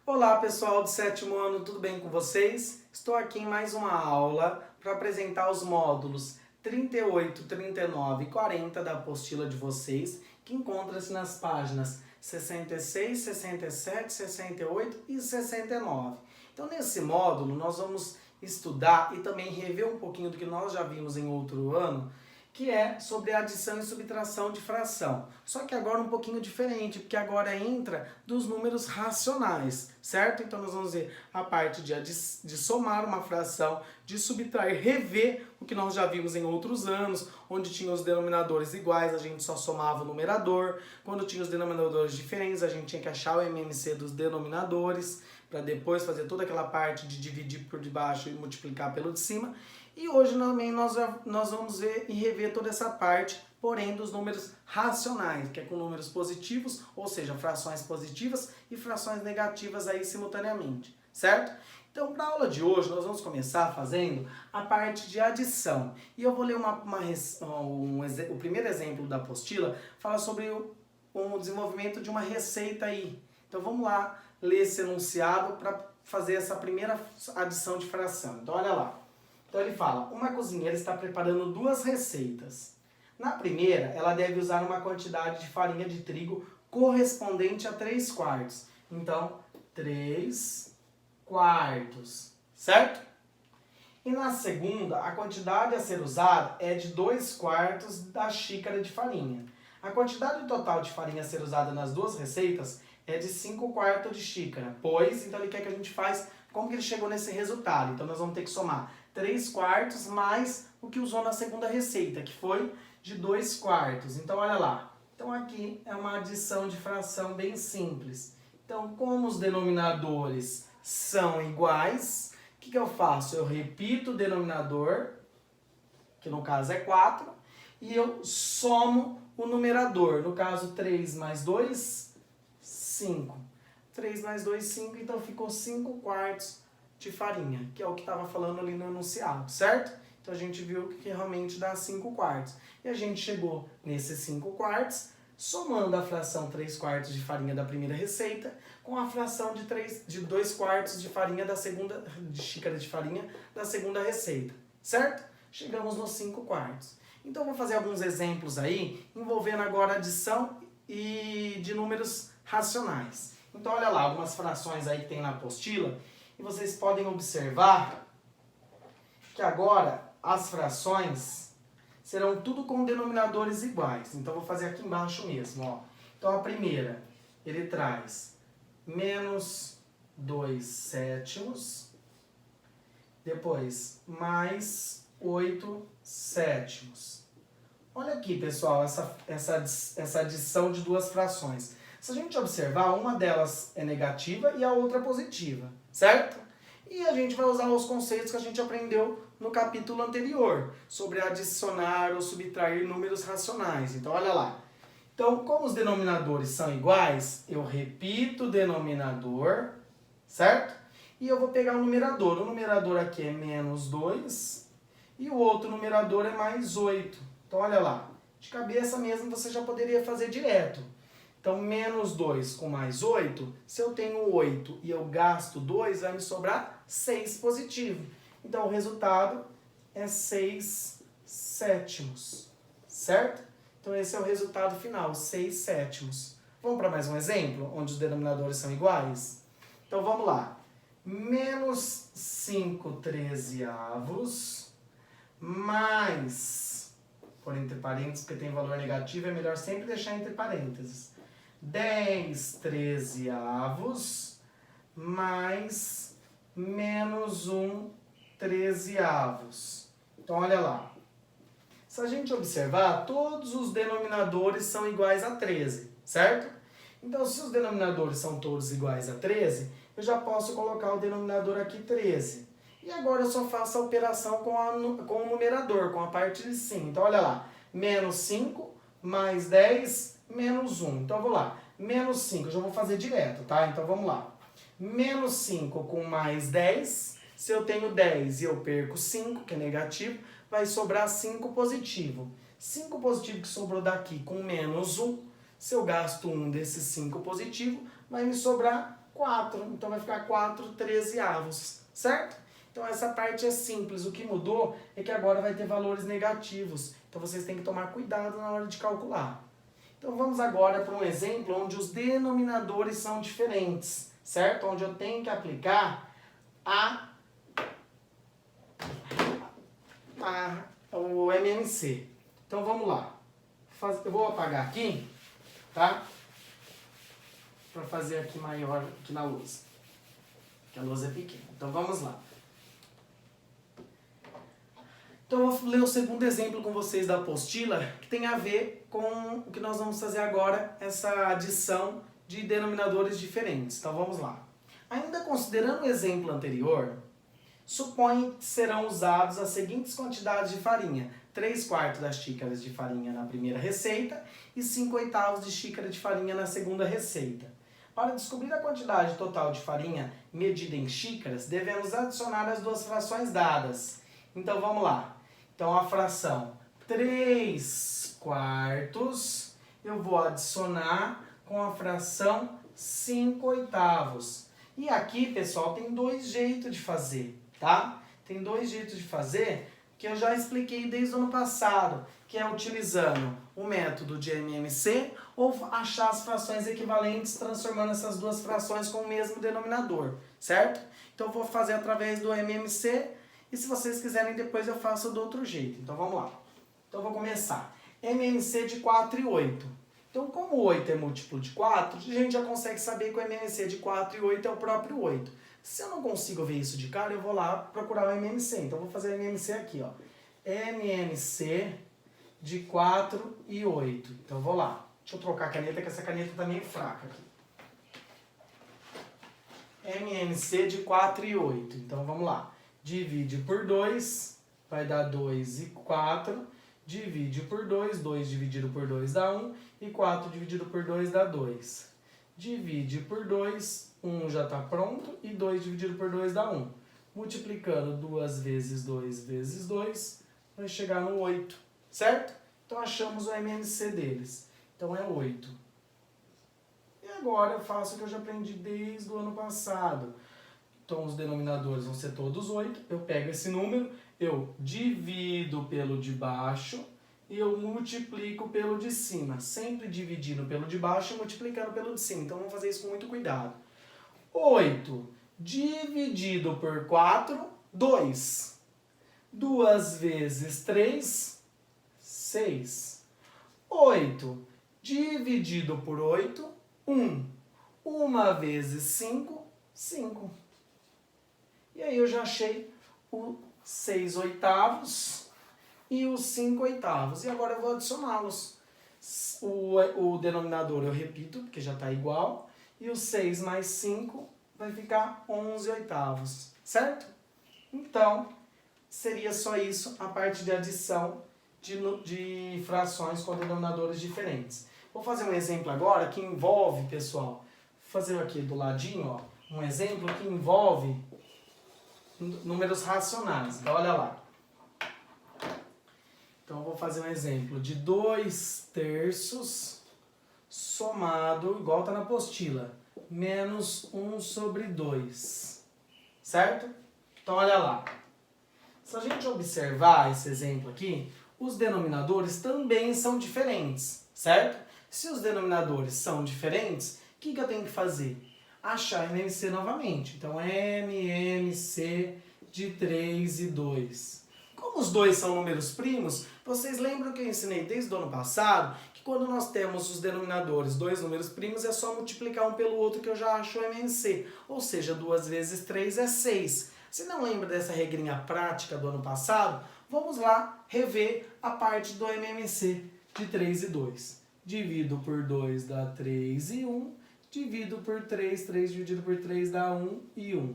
Olá pessoal do sétimo ano, tudo bem com vocês? Estou aqui em mais uma aula para apresentar os módulos 38, 39 e 40 da apostila de vocês, que encontra-se nas páginas 66, 67, 68 e 69. Então nesse módulo nós vamos estudar e também rever um pouquinho do que nós já vimos em outro ano, que é sobre adição e subtração de fração. Só que agora um pouquinho diferente, porque agora entra dos números racionais, certo? Então nós vamos ver a parte de somar uma fração, de subtrair, rever o que nós já vimos em outros anos, onde tinha os denominadores iguais, a gente só somava o numerador. Quando tinha os denominadores diferentes, a gente tinha que achar o MMC dos denominadores, para depois fazer toda aquela parte de dividir por debaixo e multiplicar pelo de cima. E hoje também nós vamos ver e rever toda essa parte, porém dos números racionais, que é com números positivos, ou seja, frações positivas e frações negativas aí simultaneamente, certo? Então, para a aula de hoje, nós vamos começar fazendo a parte de adição. E eu vou ler o primeiro exemplo da apostila, fala sobre o desenvolvimento de uma receita aí. Então, vamos lá ler esse enunciado para fazer essa primeira adição de fração. Então, olha lá. Então ele fala, uma cozinheira está preparando duas receitas. Na primeira, ela deve usar uma quantidade de farinha de trigo correspondente a 3/4. Então, 3/4, certo? E na segunda, a quantidade a ser usada é de 2/4 da xícara de farinha. A quantidade total de farinha a ser usada nas duas receitas é de 5/4 de xícara, pois, então ele quer que a gente faça como que ele chegou nesse resultado. Então nós vamos ter que somar 3/4 mais o que usou na segunda receita, que foi de 2/4. Então olha lá. Então aqui é uma adição de fração bem simples. Então como os denominadores são iguais, o que eu faço? Eu repito o denominador, que no caso é 4, e eu somo o numerador. No caso 3 mais 2, 5. 3 mais 2, 5, então ficou 5/4 de farinha, que é o que estava falando ali no enunciado, certo? Então a gente viu que realmente dá 5/4. E a gente chegou nesses 5/4, somando a fração 3/4 de farinha da primeira receita com a fração de 2/4 de farinha da segunda, de xícara de farinha da segunda receita, certo? Chegamos nos 5/4. Então vou fazer alguns exemplos aí, envolvendo agora adição e de números racionais. Então olha lá, algumas frações aí que tem na apostila, e vocês podem observar que agora as frações serão tudo com denominadores iguais. Então vou fazer aqui embaixo mesmo, ó. Então a primeira, ele traz menos 2/7, depois mais 8/7. Olha aqui, pessoal, essa adição de duas frações. Se a gente observar, uma delas é negativa e a outra positiva, certo? E a gente vai usar os conceitos que a gente aprendeu no capítulo anterior, sobre adicionar ou subtrair números racionais. Então, olha lá. Então, como os denominadores são iguais, eu repito o denominador, certo? E eu vou pegar o numerador. O numerador aqui é menos 2 e o outro numerador é mais 8. Então, olha lá. De cabeça mesmo, você já poderia fazer direto. Então, menos 2 com mais 8, se eu tenho 8 e eu gasto 2, vai me sobrar 6 positivo. Então, o resultado é 6/7, certo? Então, esse é o resultado final, 6/7. Vamos para mais um exemplo, onde os denominadores são iguais? Então, vamos lá. Menos 5/13 mais, por entre parênteses, porque tem valor negativo, é melhor sempre deixar entre parênteses. 10/13 mais menos 1/13. Então, olha lá. Se a gente observar, todos os denominadores são iguais a 13, certo? Então, se os denominadores são todos iguais a 13, eu já posso colocar o denominador aqui 13. E agora eu só faço a operação com o numerador, com a parte de cima. Então, olha lá. Menos 5 mais 10 menos 1. Então, eu vou lá. Menos 5, eu já vou fazer direto, tá? Então, vamos lá. Menos 5 com mais 10. Se eu tenho 10 e eu perco 5, que é negativo, vai sobrar 5 positivo. 5 positivo que sobrou daqui com menos 1. Se eu gasto 1 desses 5 positivo, vai me sobrar 4. Então vai ficar 4/13, certo? Então essa parte é simples. O que mudou é que agora vai ter valores negativos. Então vocês têm que tomar cuidado na hora de calcular. Então vamos agora para um exemplo onde os denominadores são diferentes, certo? Onde eu tenho que aplicar o MMC. Então vamos lá. Eu vou apagar aqui, tá? Para fazer aqui maior aqui na luz. Porque a luz é pequena. Então vamos lá. Então eu vou ler o segundo exemplo com vocês da apostila, que tem a ver com o que nós vamos fazer agora, essa adição de denominadores diferentes. Então vamos lá. Ainda considerando o exemplo anterior, suponha que serão usados as seguintes quantidades de farinha: 3/4 das xícaras de farinha na primeira receita e 5/8 de xícara de farinha na segunda receita. Para descobrir a quantidade total de farinha medida em xícaras, devemos adicionar as duas frações dadas. Então vamos lá. Então a fração 3/4 eu vou adicionar com a fração 5/8. E aqui, pessoal, tem dois jeitos de fazer, tá? Tem dois jeitos de fazer que eu já expliquei desde o ano passado, que é utilizando o método de MMC ou achar as frações equivalentes transformando essas duas frações com o mesmo denominador, certo? Então eu vou fazer através do MMC e se vocês quiserem depois eu faço do outro jeito. Então vamos lá. Então eu vou começar. MMC de 4 e 8. Então como 8 é múltiplo de 4, a gente já consegue saber que o MMC de 4 e 8 é o próprio 8. Se eu não consigo ver isso de cara, eu vou lá procurar o MMC. Então eu vou fazer o MMC aqui, ó. MMC de 4 e 8. Então eu vou lá. Deixa eu trocar a caneta, que essa caneta tá meio fraca aqui. MMC de 4 e 8. Então vamos lá. Divide por 2, vai dar 2 e 4. Divide por 2, 2 dividido por 2 dá 1. E 4 dividido por 2 dá 2. Divide por 2, 1 já está pronto. E 2 dividido por 2 dá 1. Multiplicando 2 vezes 2 vezes 2, vai chegar no 8. Certo? Então achamos o MMC deles. Então é 8. E agora eu faço o que eu já aprendi desde o ano passado. Então os denominadores vão ser todos 8. Eu pego esse número, eu divido pelo de baixo e eu multiplico pelo de cima. Sempre dividindo pelo de baixo e multiplicando pelo de cima. Então vamos fazer isso com muito cuidado. 8 dividido por 4, 2. 2 vezes 3, 6. 8 dividido por 8, 1. 1 vezes 5, 5. E aí eu já achei o 6/8 e os 5/8. E agora eu vou adicioná-los. O denominador eu repito, porque já está igual. E o 6 mais 5 vai ficar 11/8. Certo? Então, seria só isso a parte de adição de frações com denominadores diferentes. Vou fazer um exemplo agora que envolve, pessoal, vou fazer aqui do ladinho, ó, um exemplo que envolve números racionais. Então, olha lá. Então, eu vou fazer um exemplo de 2/3 somado, igual está na apostila, menos 1/2. Certo? Então, olha lá. Se a gente observar esse exemplo aqui, os denominadores também são diferentes, certo? Se os denominadores são diferentes, o que eu tenho que fazer? Achar MMC novamente. Então, MMC de 3 e 2. Como os dois são números primos, vocês lembram que eu ensinei desde o ano passado que quando nós temos os denominadores, dois números primos, é só multiplicar um pelo outro que eu já acho o MMC. Ou seja, 2 vezes 3 é 6. Se não lembra dessa regrinha prática do ano passado, vamos lá rever a parte do MMC de 3 e 2. Divido por 2 dá 3 e 1. Divido por 3, 3 dividido por 3 dá 1 e 1.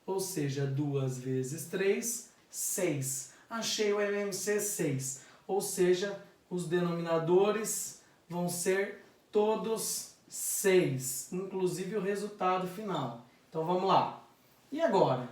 Ou seja, 2 vezes 3, 6. Achei o MMC 6. Ou seja, os denominadores vão ser todos 6, inclusive o resultado final. Então vamos lá. E agora?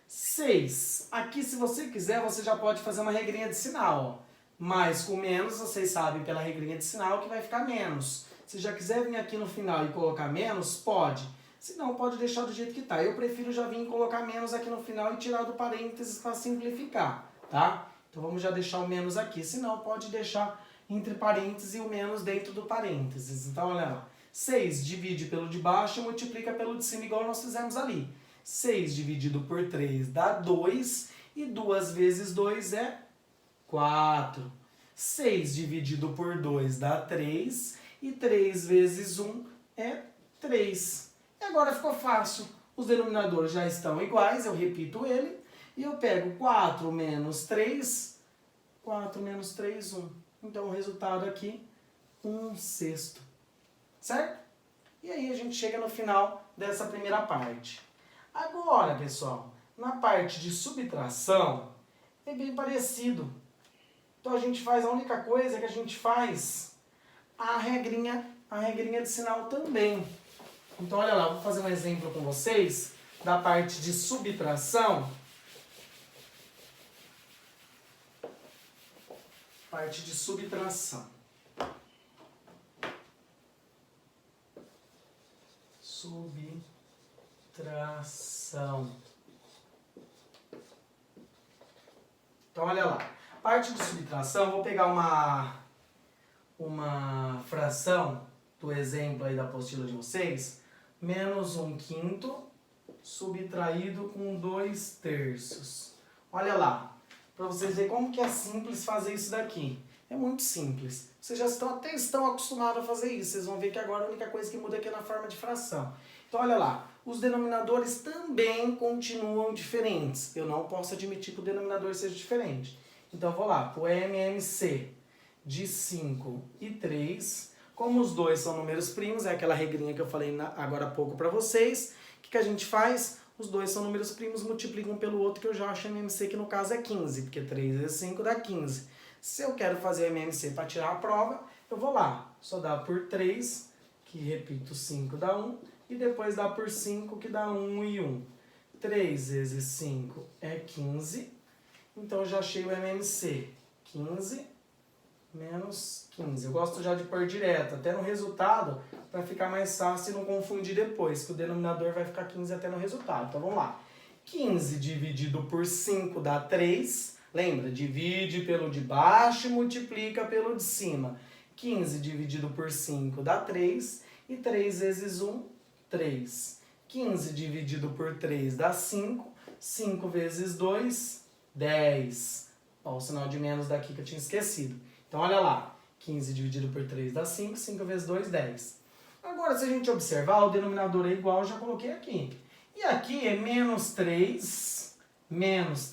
6. Aqui, se você quiser, você já pode fazer uma regrinha de sinal. Ó. Mais com menos, vocês sabem pela regrinha de sinal que vai ficar menos. Se já quiser vir aqui no final e colocar menos, pode. Se não, pode deixar do jeito que tá. Eu prefiro já vir colocar menos aqui no final e tirar do parênteses para simplificar, tá? Então vamos já deixar o menos aqui. Se não, pode deixar entre parênteses e o menos dentro do parênteses. Então, olha lá. 6 divide pelo de baixo e multiplica pelo de cima, igual nós fizemos ali. 6 dividido por 3 dá 2, e 2 vezes 2 é 4. 6 dividido por 2 dá 3, e 3 vezes 1 é 3. E agora ficou fácil. Os denominadores já estão iguais, eu repito ele, e eu pego 4 menos 3, 4 menos 3, 1. Então o resultado aqui, 1/6. Certo? E aí a gente chega no final dessa primeira parte. Agora, pessoal, na parte de subtração, é bem parecido. Então a gente faz, a única coisa que a gente faz a regrinha de sinal também. Então olha lá, vou fazer um exemplo com vocês da parte de subtração. Parte de subtração. Subtração. Então, olha lá. Parte de subtração, vou pegar uma fração do exemplo aí da apostila de vocês. Menos 1/5 subtraído com 2/3. Olha lá. Para vocês verem como que é simples fazer isso daqui. É muito simples. Vocês já até estão acostumados a fazer isso. Vocês vão ver que agora a única coisa que muda aqui é na forma de fração. Então, olha lá. Os denominadores também continuam diferentes. Eu não posso admitir que o denominador seja diferente. Então, eu vou lá. Para o MMC de 5 e 3. Como os dois são números primos, é aquela regrinha que eu falei agora há pouco para vocês. O que a gente faz? Os dois são números primos, multiplicam um pelo outro, que eu já acho MMC, que no caso é 15. Porque 3 vezes 5 dá 15. Se eu quero fazer o MMC para tirar a prova, eu vou lá. Só dá por 3, que repito, 5 dá 1. E depois dá por 5, que dá 1 e 1. 3 vezes 5 é 15. Então eu já achei o MMC. 15 menos 15. Eu gosto já de pôr direto, até no resultado, para ficar mais fácil e não confundir depois, que o denominador vai ficar 15 até no resultado. Então vamos lá. 15 dividido por 5 dá 3. Lembra? Divide pelo de baixo e multiplica pelo de cima. 15 dividido por 5 dá 3. E 3 vezes 1, 3. 15 dividido por 3 dá 5. 5 vezes 2, 10. Ó, o sinal de menos daqui que eu tinha esquecido. Então, olha lá. 15 dividido por 3 dá 5. 5 vezes 2, 10. Agora, se a gente observar, o denominador é igual, eu já coloquei aqui. E aqui é menos 3 e menos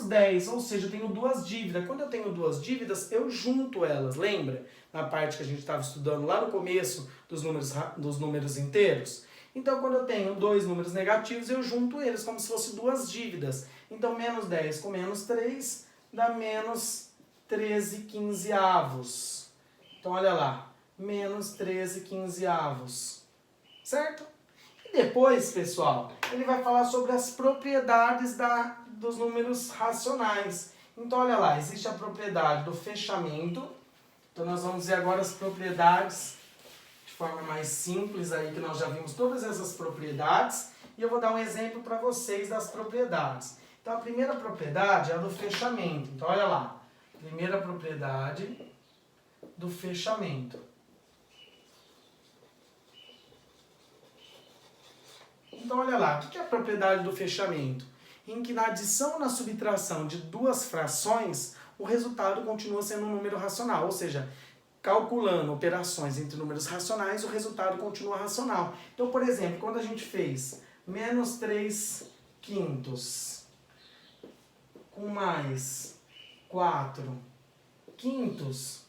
10. Ou seja, eu tenho duas dívidas. Quando eu tenho duas dívidas, eu junto elas. Lembra? Na parte que a gente estava estudando lá no começo dos números inteiros? Então, quando eu tenho dois números negativos, eu junto eles como se fossem duas dívidas. Então, menos 10 com menos 3 dá menos 13/15. Então, olha lá. Menos 13/15. Certo? E depois, pessoal, ele vai falar sobre as propriedades dos números racionais. Então, olha lá. Existe a propriedade do fechamento. Então, nós vamos ver agora as propriedades de forma mais simples aí, que nós já vimos todas essas propriedades. E eu vou dar um exemplo para vocês das propriedades. Então, a primeira propriedade é a do fechamento. Então, olha lá. Primeira propriedade do fechamento. Então, olha lá. O que é a propriedade do fechamento? Em que na adição ou na subtração de duas frações, o resultado continua sendo um número racional. Ou seja, calculando operações entre números racionais, o resultado continua racional. Então, por exemplo, quando a gente fez menos 3/5 com mais 4/5,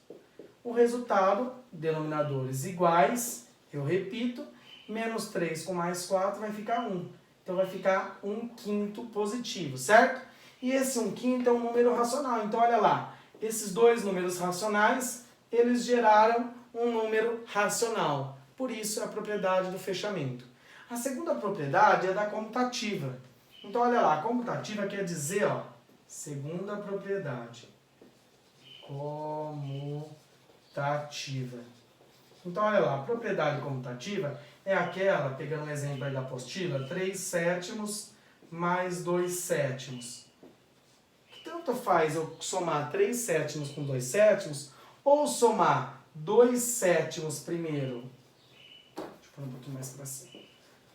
o resultado, denominadores iguais, eu repito, menos 3 com mais 4 vai ficar 1. Então vai ficar 1/5 positivo, certo? E esse 1/5 é um número racional. Então olha lá, esses dois números racionais, eles geraram um número racional. Por isso é a propriedade do fechamento. A segunda propriedade é da comutativa. Então olha lá, comutativa quer dizer, ó, segunda propriedade. Comutativa. Então, olha lá, a propriedade comutativa é aquela, pegando um exemplo aí da apostila, 3/7 mais 2/7. Tanto faz eu somar 3/7 com 2/7, ou somar 2/7 primeiro. Deixa eu pôr um pouquinho mais para cima.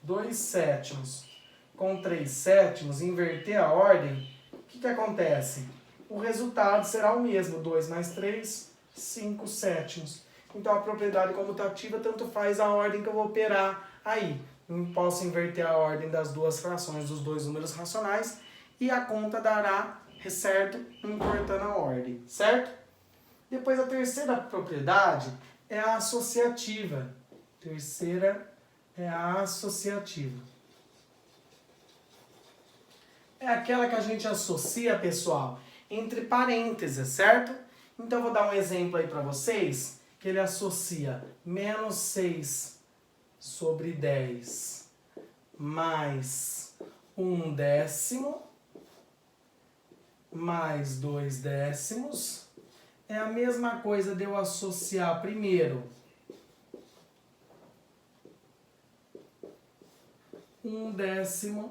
2/7 com 3/7, inverter a ordem, o que acontece? O resultado será o mesmo, 2 mais 3, 5/7. Então a propriedade comutativa tanto faz a ordem que eu vou operar aí. Eu posso inverter a ordem das duas frações dos dois números racionais e a conta dará certo, importando a ordem, certo? Depois a terceira propriedade é a associativa. Terceira é a associativa. É aquela que a gente associa, pessoal, entre parênteses, certo? Então eu vou dar um exemplo aí para vocês, que ele associa menos 6/10 mais 1/10 mais 2/10 é a mesma coisa de eu associar primeiro 1/10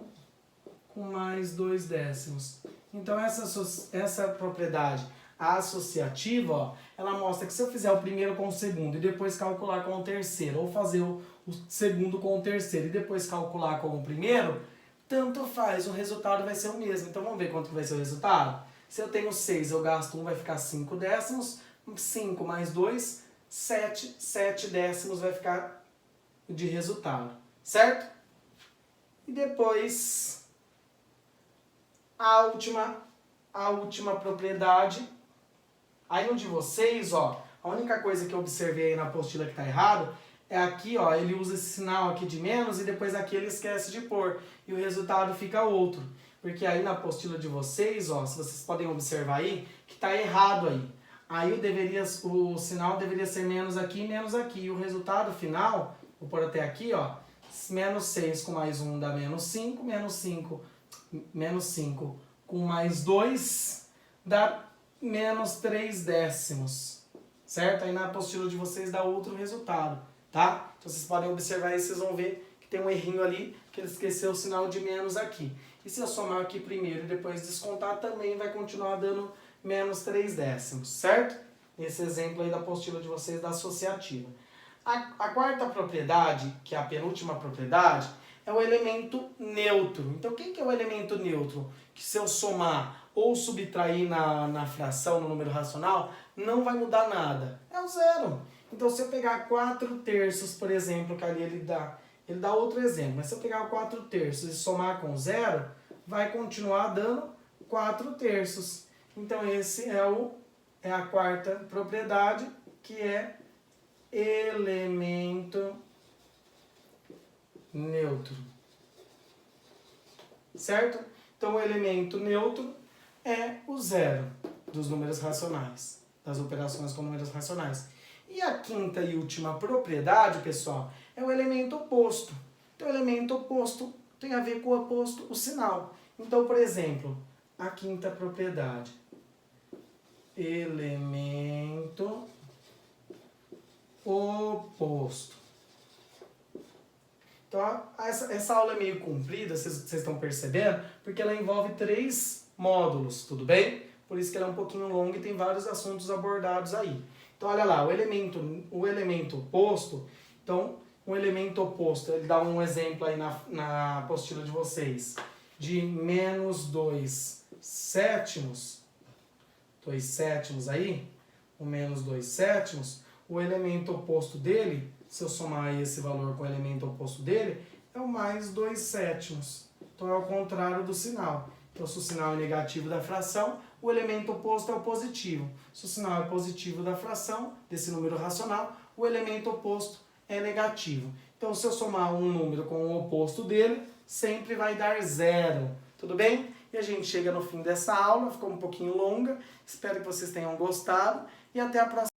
com mais 2/10. Então essa propriedade associativa, ó, ela mostra que se eu fizer o primeiro com o segundo e depois calcular com o terceiro, ou fazer o segundo com o terceiro e depois calcular com o primeiro, tanto faz, o resultado vai ser o mesmo. Então vamos ver quanto vai ser o resultado? Se eu tenho 6, eu gasto 1, vai ficar 5/10, 5 mais 2, 7, 7/10 vai ficar de resultado, certo? E depois, a última propriedade, aí um de vocês, ó, a única coisa que eu observei aí na apostila que está errado, é aqui, ó, ele usa esse sinal aqui de menos e depois aqui ele esquece de pôr. E o resultado fica outro. Porque aí na apostila de vocês, ó, se vocês podem observar aí, que está errado aí. Aí o sinal deveria ser menos aqui e menos aqui. E o resultado final, vou pôr até aqui, ó, menos 6 com mais 1 dá menos 5, menos 5 com mais 2 dá menos 3/10. Certo? Aí na apostila de vocês dá outro resultado, tá? Então vocês podem observar aí, vocês vão ver que tem um errinho ali, que ele esqueceu o sinal de menos aqui. E se eu somar aqui primeiro e depois descontar, também vai continuar dando menos 3/10, certo? Esse exemplo aí da apostila de vocês da associativa. A quarta propriedade, que é a penúltima propriedade, é o elemento neutro. Então, o que é o elemento neutro? Que se eu somar ou subtrair na fração, no número racional, não vai mudar nada. É o zero. Então, se eu pegar 4/3, por exemplo, que ali ele dá outro exemplo, mas se eu pegar 4/3 e somar com zero, vai continuar dando 4/3. Então, esse é a quarta propriedade, que é elemento neutro. Certo? Então, o elemento neutro é o zero dos números racionais, das operações com números racionais. E a quinta e última propriedade, pessoal, é o elemento oposto. Então, o elemento oposto tem a ver com o oposto, o sinal. Então, por exemplo, a quinta propriedade, elemento oposto. Então, essa aula é meio comprida, vocês estão percebendo, porque ela envolve 3 módulos, tudo bem? Por isso que ela é um pouquinho longa e tem vários assuntos abordados aí. Então, olha lá, o elemento oposto, então, um elemento oposto, ele dá um exemplo aí na apostila de vocês, de menos 2/7, 2/7 aí, o menos 2/7, o elemento oposto dele, se eu somar esse valor com o elemento oposto dele, é o mais 2/7. Então, é o contrário do sinal. Então, se o sinal é negativo da fração, o elemento oposto é o positivo. Se o sinal é positivo da fração, desse número racional, o elemento oposto é negativo. Então, se eu somar um número com o oposto dele, sempre vai dar zero. Tudo bem? E a gente chega no fim dessa aula, ficou um pouquinho longa. Espero que vocês tenham gostado e até a próxima.